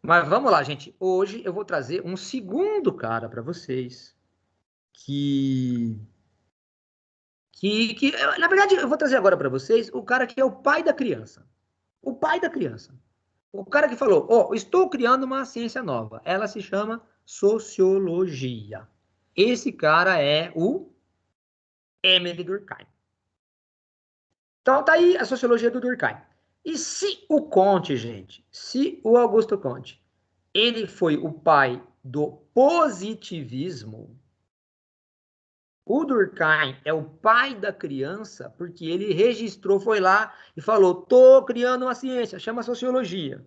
Mas vamos lá, gente. Hoje eu vou trazer um segundo cara para vocês na verdade, eu vou trazer agora para vocês o cara que é o pai da criança. O pai da criança. O cara que falou, estou criando uma ciência nova. Ela se chama sociologia. Esse cara é o Émile Durkheim. Então tá aí a sociologia do Durkheim. E se o Comte, gente, se o Augusto Comte, ele foi o pai do positivismo, o Durkheim é o pai da criança porque ele registrou, foi lá e falou, tô criando uma ciência, chama sociologia.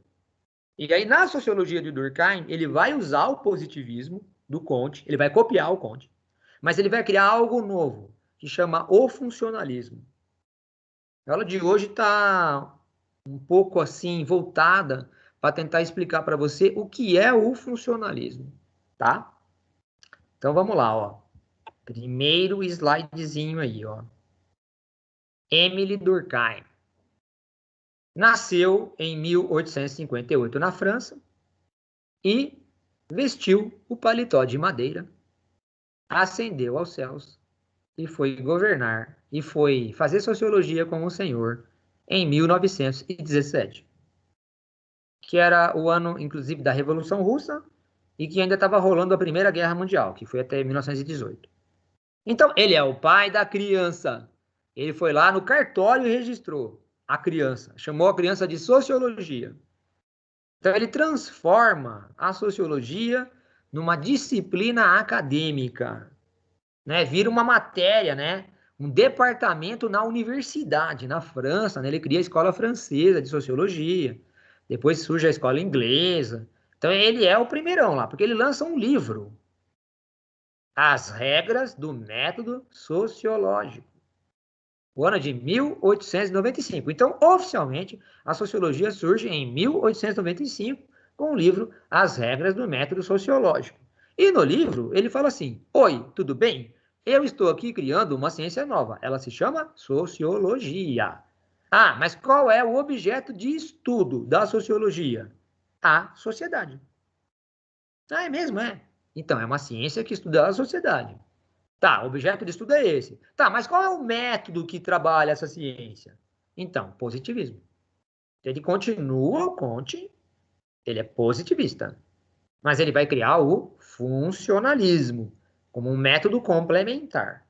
E aí, na sociologia de Durkheim, ele vai usar o positivismo do Comte, ele vai copiar o Comte, mas ele vai criar algo novo, que chama o funcionalismo. A aula de hoje está um pouco assim, voltada para tentar explicar para você o que é o funcionalismo, tá? Então, vamos lá, ó. Primeiro slidezinho aí, ó. Émile Durkheim. Nasceu em 1858 na França e vestiu o paletó de madeira, ascendeu aos céus e foi governar e foi fazer sociologia com o senhor em 1917, que era o ano, inclusive, da Revolução Russa e que ainda estava rolando a Primeira Guerra Mundial, que foi até 1918. Então, ele é o pai da criança. Ele foi lá no cartório e registrou a criança, chamou a criança de sociologia. Então, ele transforma a sociologia numa disciplina acadêmica, né? Vira uma matéria, né? Um departamento na universidade, na França, né? Ele cria a escola francesa de sociologia, depois surge a escola inglesa. Então, ele é o primeirão lá, porque ele lança um livro, As Regras do Método Sociológico, o ano de 1895. Então, oficialmente, a sociologia surge em 1895 com o livro As Regras do Método Sociológico. E no livro, ele fala assim, oi, tudo bem? Eu estou aqui criando uma ciência nova. Ela se chama sociologia. Ah, mas qual é o objeto de estudo da sociologia? A sociedade. Ah, é mesmo, é? Então, é uma ciência que estuda a sociedade. Tá, o objeto de estudo é esse. Tá, mas qual é o método que trabalha essa ciência? Então, positivismo. Ele continua o Comte, ele é positivista, mas ele vai criar o funcionalismo como um método complementar.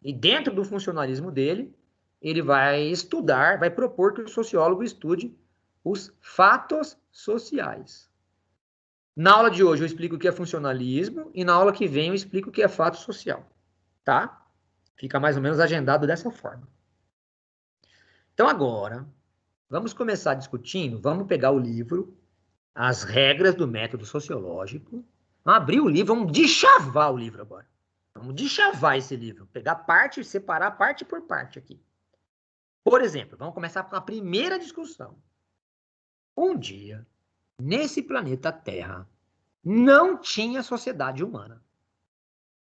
E dentro do funcionalismo dele, ele vai estudar, vai propor que o sociólogo estude os fatos sociais. Na aula de hoje eu explico o que é funcionalismo e na aula que vem eu explico o que é fato social, tá? Fica mais ou menos agendado dessa forma. Então agora, vamos começar discutindo, vamos pegar o livro, As Regras do Método Sociológico, vamos abrir o livro, vamos deschavar o livro agora. Vamos deschavar esse livro, pegar parte, separar parte por parte aqui. Por exemplo, vamos começar com a primeira discussão. Um dia, nesse planeta Terra, não tinha sociedade humana.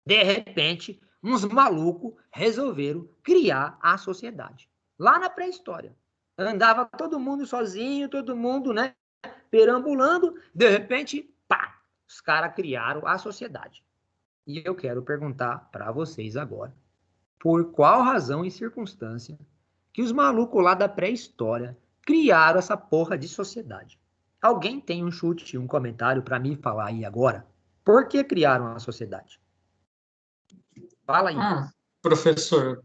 De repente, uns malucos resolveram criar a sociedade. Lá na pré-história. Andava todo mundo sozinho, todo mundo, né, perambulando. De repente, pá, os caras criaram a sociedade. E eu quero perguntar para vocês agora, por qual razão e circunstância que os malucos lá da pré-história criaram essa porra de sociedade? Alguém tem um chute, um comentário para me falar aí agora? Por que criaram a sociedade? Fala aí. Professor,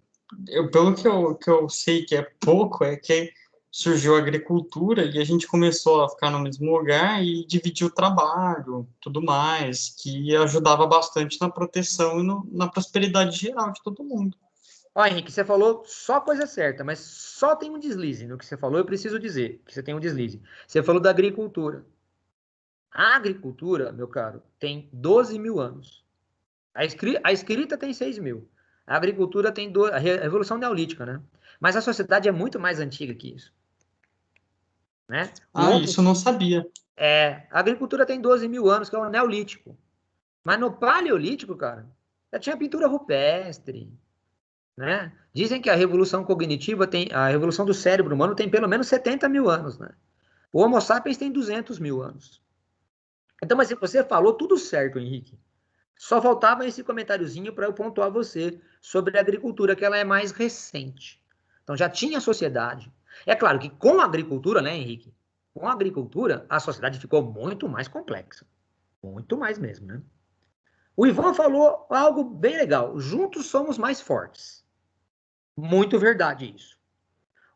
pelo que eu sei que é pouco, é que surgiu a agricultura e a gente começou a ficar no mesmo lugar e dividir o trabalho, tudo mais, que ajudava bastante na proteção e na prosperidade geral de todo mundo. Ó, Henrique, você falou só coisa certa, mas só tem um deslize no que você falou, eu preciso dizer que você tem um deslize. Você falou da agricultura. A agricultura, meu caro, tem 12 mil anos. A escrita tem 6 mil. A agricultura tem a Revolução Neolítica, né? Mas a sociedade é muito mais antiga que isso. Né? Isso eu não sabia. A agricultura tem 12 mil anos, que é o Neolítico. Mas no Paleolítico, cara, já tinha pintura rupestre, né? Dizem que a revolução cognitiva a revolução do cérebro humano tem pelo menos 70 mil anos, né? O Homo sapiens tem 200 mil anos. Então, mas você falou tudo certo, Henrique. Só faltava esse comentáriozinho para eu pontuar você sobre a agricultura, que ela é mais recente. Então, já tinha sociedade. É claro que com a agricultura, né, Henrique? Com a agricultura, a sociedade ficou muito mais complexa. Muito mais mesmo, né? O Ivan falou algo bem legal. Juntos somos mais fortes. Muito verdade isso.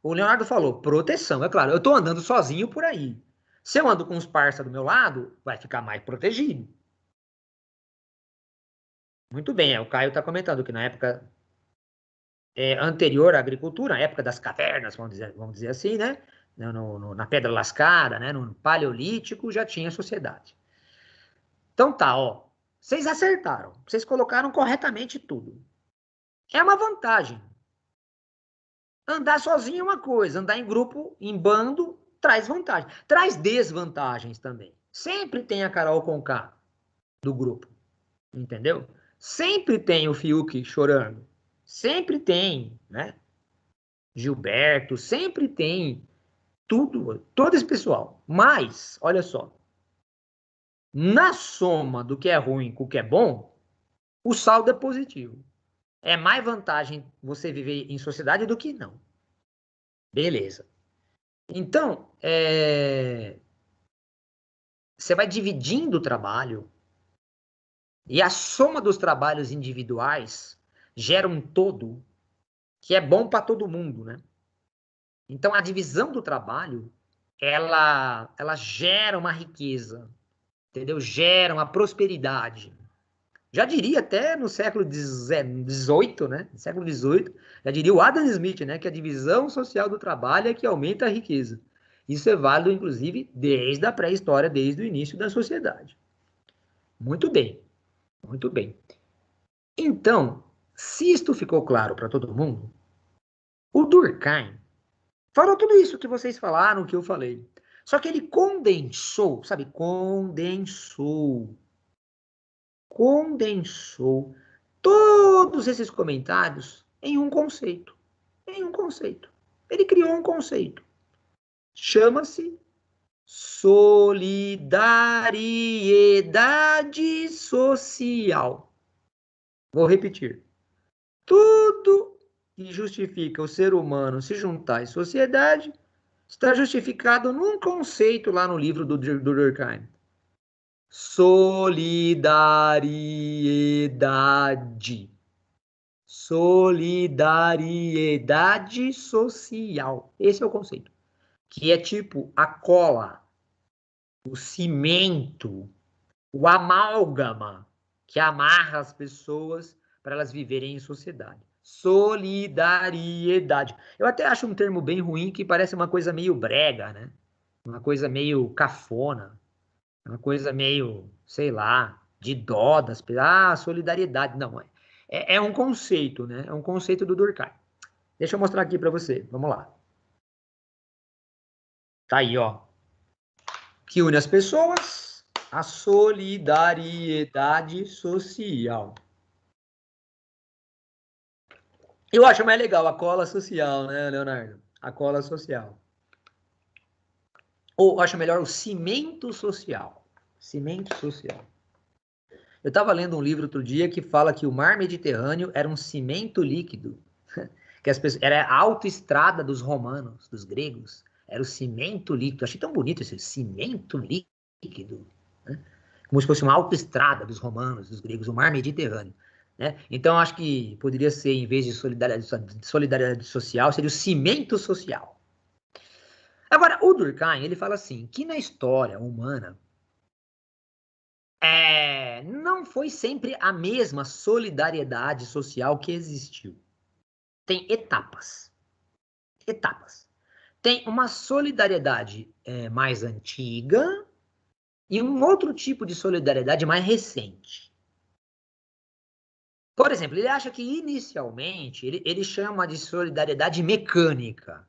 O Leonardo falou proteção. É claro, eu estou andando sozinho por aí. Se eu ando com os parça do meu lado, vai ficar mais protegido. Muito bem, o Caio está comentando que na época anterior à agricultura, na época das cavernas, vamos dizer assim, né? Na Pedra Lascada, né? No Paleolítico, já tinha sociedade. Então tá, ó. Vocês acertaram. Vocês colocaram corretamente tudo. É uma vantagem. Andar sozinho é uma coisa, andar em grupo, em bando, traz vantagem. Traz desvantagens também. Sempre tem a Carol Conká do grupo, entendeu? Sempre tem o Fiuk chorando. Sempre tem, né? Gilberto, sempre tem tudo, todo esse pessoal. Mas, olha só, na soma do que é ruim com o que é bom, o saldo é positivo. É mais vantagem você viver em sociedade do que não. Beleza. Então, você vai dividindo o trabalho e a soma dos trabalhos individuais gera um todo que é bom para todo mundo, né? Então, a divisão do trabalho, ela gera uma riqueza, entendeu? Gera uma prosperidade. Já diria até no século XVIII, né? No século XVIII, já diria o Adam Smith, né? Que a divisão social do trabalho é que aumenta a riqueza. Isso é válido, inclusive, desde a pré-história, desde o início da sociedade. Muito bem, muito bem. Então, se isto ficou claro para todo mundo, o Durkheim falou tudo isso que vocês falaram, que eu falei. Só que ele condensou, sabe? Condensou todos esses comentários em um conceito. Em um conceito. Ele criou um conceito. Chama-se solidariedade social. Vou repetir. Tudo que justifica o ser humano se juntar em sociedade está justificado num conceito lá no livro do Durkheim. Solidariedade. Solidariedade social. Esse é o conceito. Que é tipo a cola, o cimento, o amálgama que amarra as pessoas para elas viverem em sociedade. Solidariedade. Eu até acho um termo bem ruim que parece uma coisa meio brega, né? Uma coisa meio cafona, uma coisa meio, sei lá, de dó das pessoas. Ah, solidariedade. Não, é um conceito, né? É um conceito do Durkheim. Deixa eu mostrar aqui para você. Vamos lá. Tá aí, ó. Que une as pessoas, a solidariedade social. Eu acho mais legal a cola social, né, Leonardo? A cola social. Ou acho melhor o cimento social. Cimento social. Eu estava lendo um livro outro dia que fala que o mar Mediterrâneo era um cimento líquido. Que as pessoas, era a autoestrada dos romanos, dos gregos. Era o cimento líquido. Achei tão bonito esse cimento líquido. Né? Como se fosse uma autoestrada dos romanos, dos gregos, o mar Mediterrâneo. Né? Então, acho que poderia ser, em vez de solidariedade social, seria o cimento social. Agora, o Durkheim, ele fala assim, que na história humana, não foi sempre a mesma solidariedade social que existiu. Tem etapas. Etapas. Tem uma solidariedade mais antiga e um outro tipo de solidariedade mais recente. Por exemplo, ele acha que inicialmente, ele chama de solidariedade mecânica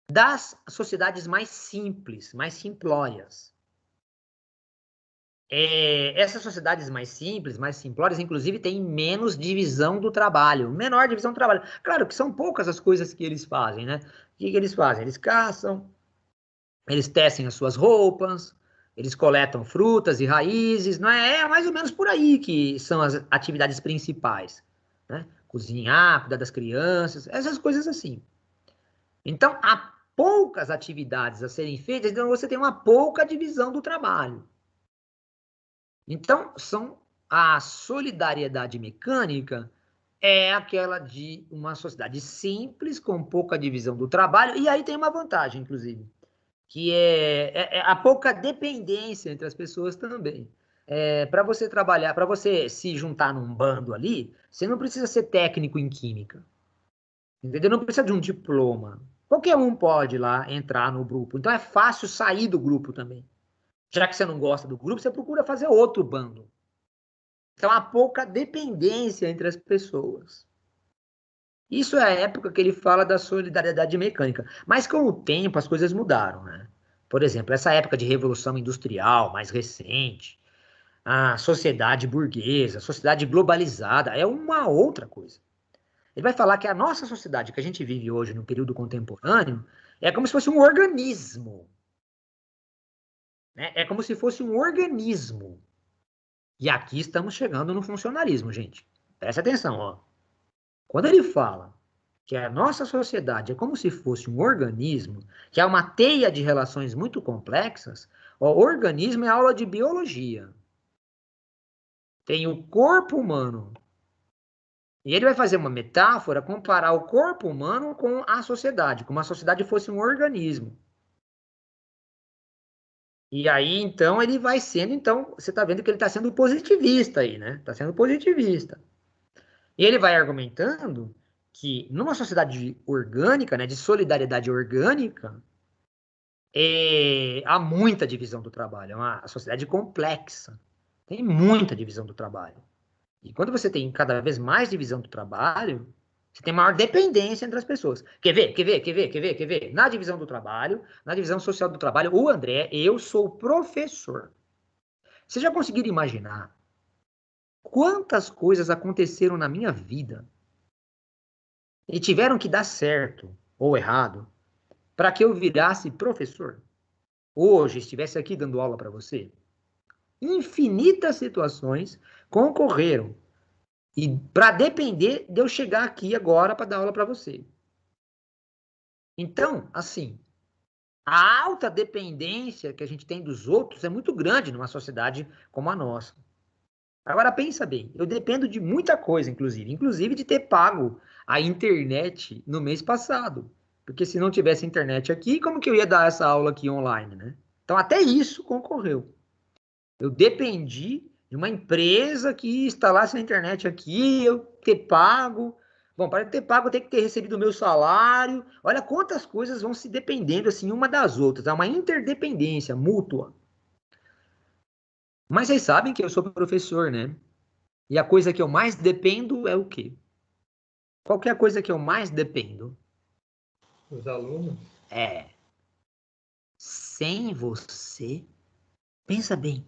das sociedades mais simples, mais simplórias. Essas sociedades mais simples, mais simplórias, inclusive, têm menos divisão do trabalho, menor divisão do trabalho. Claro que são poucas as coisas que eles fazem, né? O que eles fazem? Eles caçam, eles tecem as suas roupas, Eles coletam frutas e raízes, não é? É mais ou menos por aí que são as atividades principais, né? Cozinhar, cuidar das crianças, essas coisas assim. Então, há poucas atividades a serem feitas, então você tem uma pouca divisão do trabalho. Então, a solidariedade mecânica é aquela de uma sociedade simples, com pouca divisão do trabalho, e aí tem uma vantagem, inclusive, que é a pouca dependência entre as pessoas também. Para você trabalhar, para você se juntar num bando ali, você não precisa ser técnico em química, entendeu? Não precisa de um diploma. Qualquer um pode lá entrar no grupo. Então é fácil sair do grupo também. Já que você não gosta do grupo, você procura fazer outro bando. Então há pouca dependência entre as pessoas. Isso é a época que ele fala da solidariedade mecânica. Mas com o tempo as coisas mudaram, né? Por exemplo, essa época de revolução industrial mais recente, a sociedade burguesa, a sociedade globalizada, é uma outra coisa. Ele vai falar que a nossa sociedade que a gente vive hoje no período contemporâneo é como se fosse um organismo. Né? É como se fosse um organismo. E aqui estamos chegando no funcionalismo, gente. Presta atenção, ó. Quando ele fala que a nossa sociedade é como se fosse um organismo, que é uma teia de relações muito complexas, o organismo é aula de biologia. Tem o corpo humano. E ele vai fazer uma metáfora, comparar o corpo humano com a sociedade, como a sociedade fosse um organismo. E aí, então, ele vai sendo, então, você está vendo que ele está sendo positivista aí, né? Está sendo positivista. E ele vai argumentando que numa sociedade orgânica, né, de solidariedade orgânica, há muita divisão do trabalho, é uma sociedade complexa, tem muita divisão do trabalho. E quando você tem cada vez mais divisão do trabalho, você tem maior dependência entre as pessoas. Quer ver? Quer ver? Quer ver? Quer ver? Quer ver? Na divisão do trabalho, na divisão social do trabalho, o André, eu sou professor. Vocês já conseguiram imaginar quantas coisas aconteceram na minha vida e tiveram que dar certo ou errado para que eu virasse professor? Hoje estivesse aqui dando aula para você? Infinitas situações concorreram e para depender de eu chegar aqui agora para dar aula para você. Então, assim, a alta dependência que a gente tem dos outros é muito grande numa sociedade como a nossa. Agora pensa bem, eu dependo de muita coisa, inclusive de ter pago a internet no mês passado. Porque se não tivesse internet aqui, como que eu ia dar essa aula aqui online, né? Então até isso concorreu. Eu dependi de uma empresa que instalasse a internet aqui, eu ter pago. Bom, para ter pago, eu tenho que ter recebido o meu salário. Olha quantas coisas vão se dependendo assim uma das outras. É uma interdependência mútua. Mas vocês sabem que eu sou professor, né? E a coisa que eu mais dependo é o quê? Qual que é a coisa que eu mais dependo? Os alunos? É, sem você, pensa bem,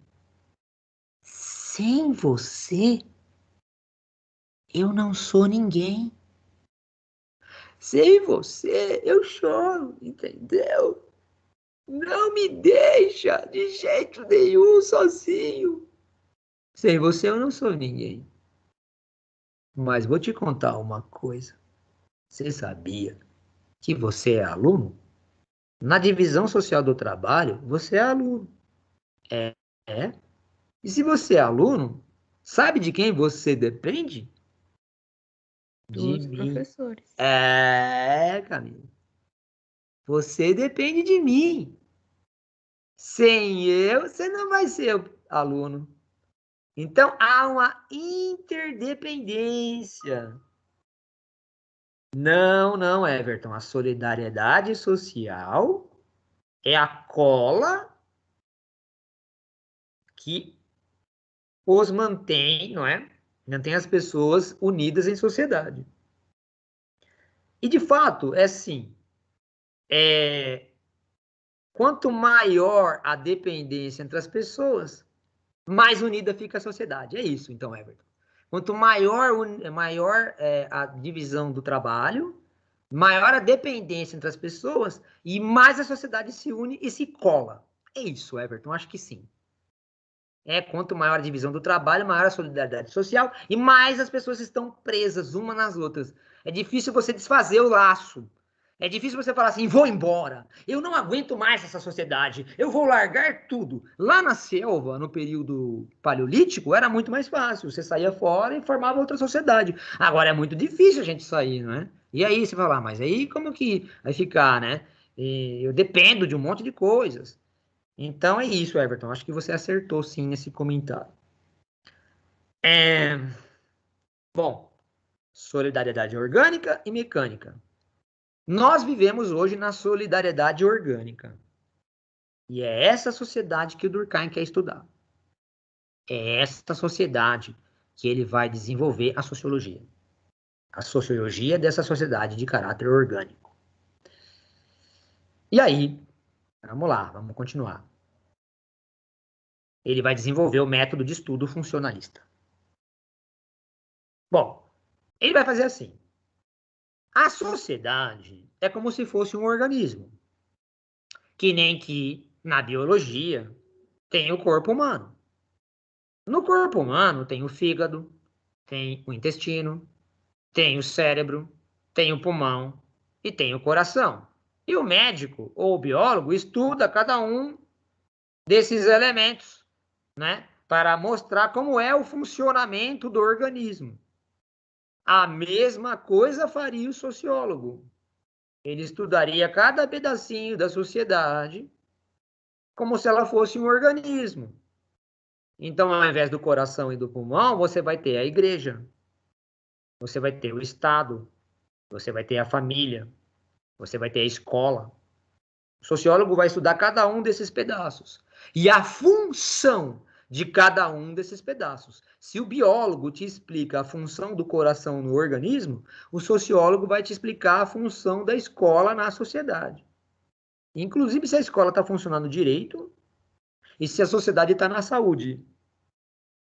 sem você, eu não sou ninguém. Sem você, eu choro, entendeu? Não me deixa de jeito nenhum sozinho. Sem você, eu não sou ninguém. Mas vou te contar uma coisa. Você sabia que você é aluno? Na divisão social do trabalho, você é aluno. É? E se você é aluno, sabe de quem você depende? De Dos mim. professores. Camila. Você depende de mim. Sem eu, você não vai ser aluno. Então, há uma interdependência. Não, Everton. A solidariedade social é a cola que os mantém, não é? Mantém as pessoas unidas em sociedade. E, de fato, é assim. Quanto maior a dependência entre as pessoas, mais unida fica a sociedade. É isso, então, Everton. Quanto maior a divisão do trabalho, maior a dependência entre as pessoas e mais a sociedade se une e se cola. É isso, Everton, acho que sim. Quanto maior a divisão do trabalho, maior a solidariedade social e mais as pessoas estão presas umas nas outras. É difícil você desfazer o laço. É difícil você falar assim, vou embora, eu não aguento mais essa sociedade, eu vou largar tudo. Lá na selva, no período paleolítico, era muito mais fácil. Você saía fora e formava outra sociedade. Agora é muito difícil a gente sair, não é? E aí você fala, mas aí como que vai ficar, né? Eu dependo de um monte de coisas. Então é isso, Everton. Acho que você acertou sim nesse comentário. Bom, solidariedade orgânica e mecânica. Nós vivemos hoje na solidariedade orgânica. E é essa sociedade que o Durkheim quer estudar. É essa sociedade que ele vai desenvolver a sociologia. A sociologia dessa sociedade de caráter orgânico. E aí, vamos lá, vamos continuar. Ele vai desenvolver o método de estudo funcionalista. Bom, ele vai fazer assim. A sociedade é como se fosse um organismo. Que nem que na biologia tem o corpo humano. No corpo humano tem o fígado, tem o intestino, tem o cérebro, tem o pulmão e tem o coração. E o médico ou o biólogo estuda cada um desses elementos, né? Para mostrar como é o funcionamento do organismo. A mesma coisa faria o sociólogo. Ele estudaria cada pedacinho da sociedade como se ela fosse um organismo. Então, ao invés do coração e do pulmão, você vai ter a igreja, você vai ter o Estado, você vai ter a família, você vai ter a escola. O sociólogo vai estudar cada um desses pedaços e a função de cada um desses pedaços. Se o biólogo te explica a função do coração no organismo, o sociólogo vai te explicar a função da escola na sociedade. Inclusive, se a escola está funcionando direito e se a sociedade está na saúde.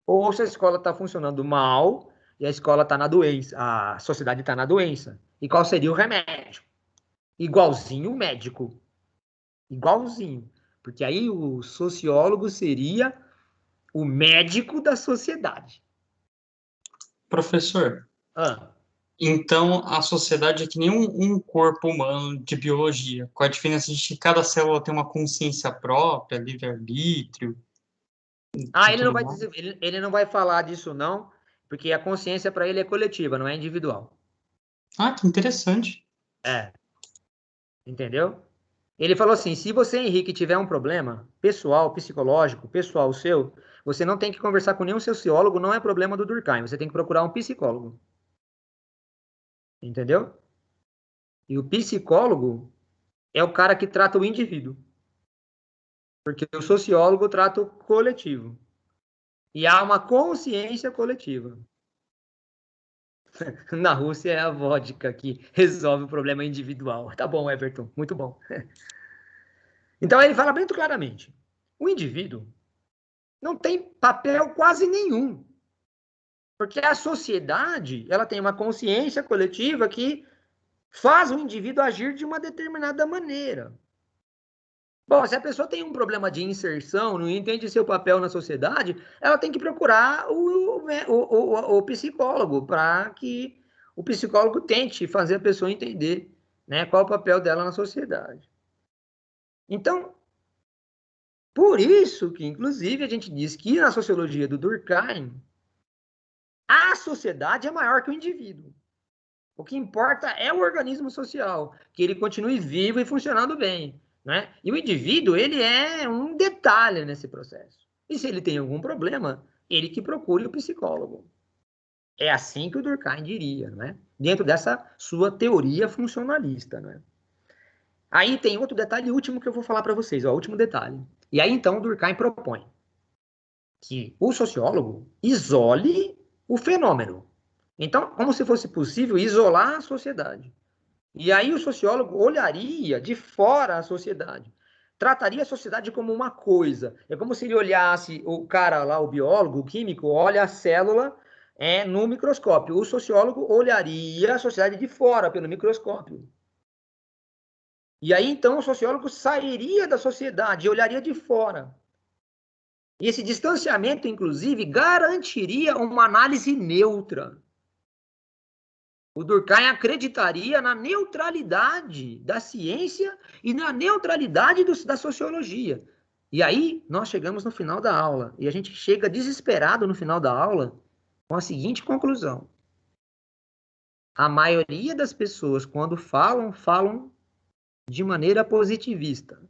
Ou se a escola está funcionando mal e a escola está na doença, a sociedade está na doença. E qual seria o remédio? Igualzinho o médico. Igualzinho. Porque aí o sociólogo seria o médico da sociedade. Professor, então a sociedade é que nem um corpo humano de biologia, com a diferença de que cada célula tem uma consciência própria, livre-arbítrio. Ele não vai dizer, ele não vai falar disso, não, porque a consciência para ele é coletiva, não é individual. Ah, que interessante. Entendeu? Ele falou assim: se você, Henrique, tiver um problema pessoal, psicológico, pessoal seu, você não tem que conversar com nenhum sociólogo, não é problema do Durkheim, você tem que procurar um psicólogo. Entendeu? E o psicólogo é o cara que trata o indivíduo. Porque o sociólogo trata o coletivo. E há uma consciência coletiva. Na Rússia é a vodka que resolve o problema individual. Tá bom, Everton, muito bom. Então ele fala muito claramente: o indivíduo não tem papel quase nenhum. Porque a sociedade, ela tem uma consciência coletiva que faz o indivíduo agir de uma determinada maneira. Bom, se a pessoa tem um problema de inserção, não entende seu papel na sociedade, ela tem que procurar o psicólogo, para que o psicólogo tente fazer a pessoa entender, né, qual é o papel dela na sociedade. Então, por isso que, inclusive, a gente diz que na sociologia do Durkheim, a sociedade é maior que o indivíduo. O que importa é o organismo social, que ele continue vivo e funcionando bem, né? E o indivíduo, ele é um detalhe nesse processo. E se ele tem algum problema, ele que procure o psicólogo. É assim que o Durkheim diria, né? Dentro dessa sua teoria funcionalista, né? Aí tem outro detalhe último que eu vou falar para vocês, ó, último detalhe. E aí então o Durkheim propõe que o sociólogo isole o fenômeno. Então, como se fosse possível isolar a sociedade. E aí o sociólogo olharia de fora a sociedade. Trataria a sociedade como uma coisa. É como se ele olhasse, o cara lá, o biólogo, o químico, olha a célula no microscópio. O sociólogo olharia a sociedade de fora, pelo microscópio. E aí, então, o sociólogo sairia da sociedade e olharia de fora. E esse distanciamento, inclusive, garantiria uma análise neutra. O Durkheim acreditaria na neutralidade da ciência e na neutralidade da sociologia. E aí, nós chegamos no final da aula. E a gente chega desesperado no final da aula com a seguinte conclusão. A maioria das pessoas, quando falam de maneira positivista,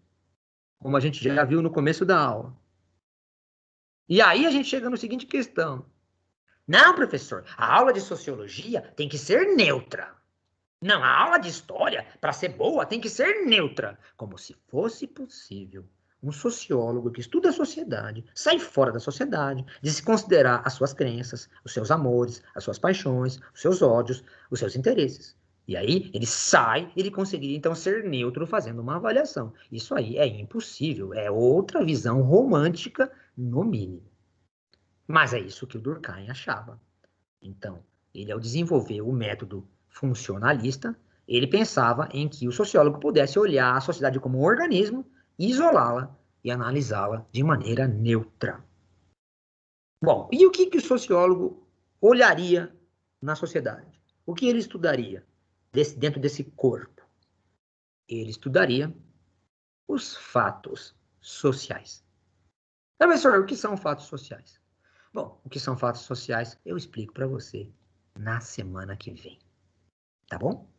como a gente já viu no começo da aula. E aí a gente chega na seguinte questão. Não, professor, a aula de sociologia tem que ser neutra. Não, a aula de história, para ser boa, tem que ser neutra. Como se fosse possível um sociólogo que estuda a sociedade sair fora da sociedade, desconsiderar as suas crenças, os seus amores, as suas paixões, os seus ódios, os seus interesses. E aí ele sai, ele conseguiria então ser neutro fazendo uma avaliação. Isso aí é impossível, é outra visão romântica, no mínimo. Mas é isso que o Durkheim achava. Então, ele ao desenvolver o método funcionalista, ele pensava em que o sociólogo pudesse olhar a sociedade como um organismo, isolá-la e analisá-la de maneira neutra. Bom, e o que o sociólogo olharia na sociedade? O que ele estudaria dentro desse corpo? Ele estudaria os fatos sociais. Professor, o que são fatos sociais? Bom, o que são fatos sociais eu explico para você na semana que vem. Tá bom?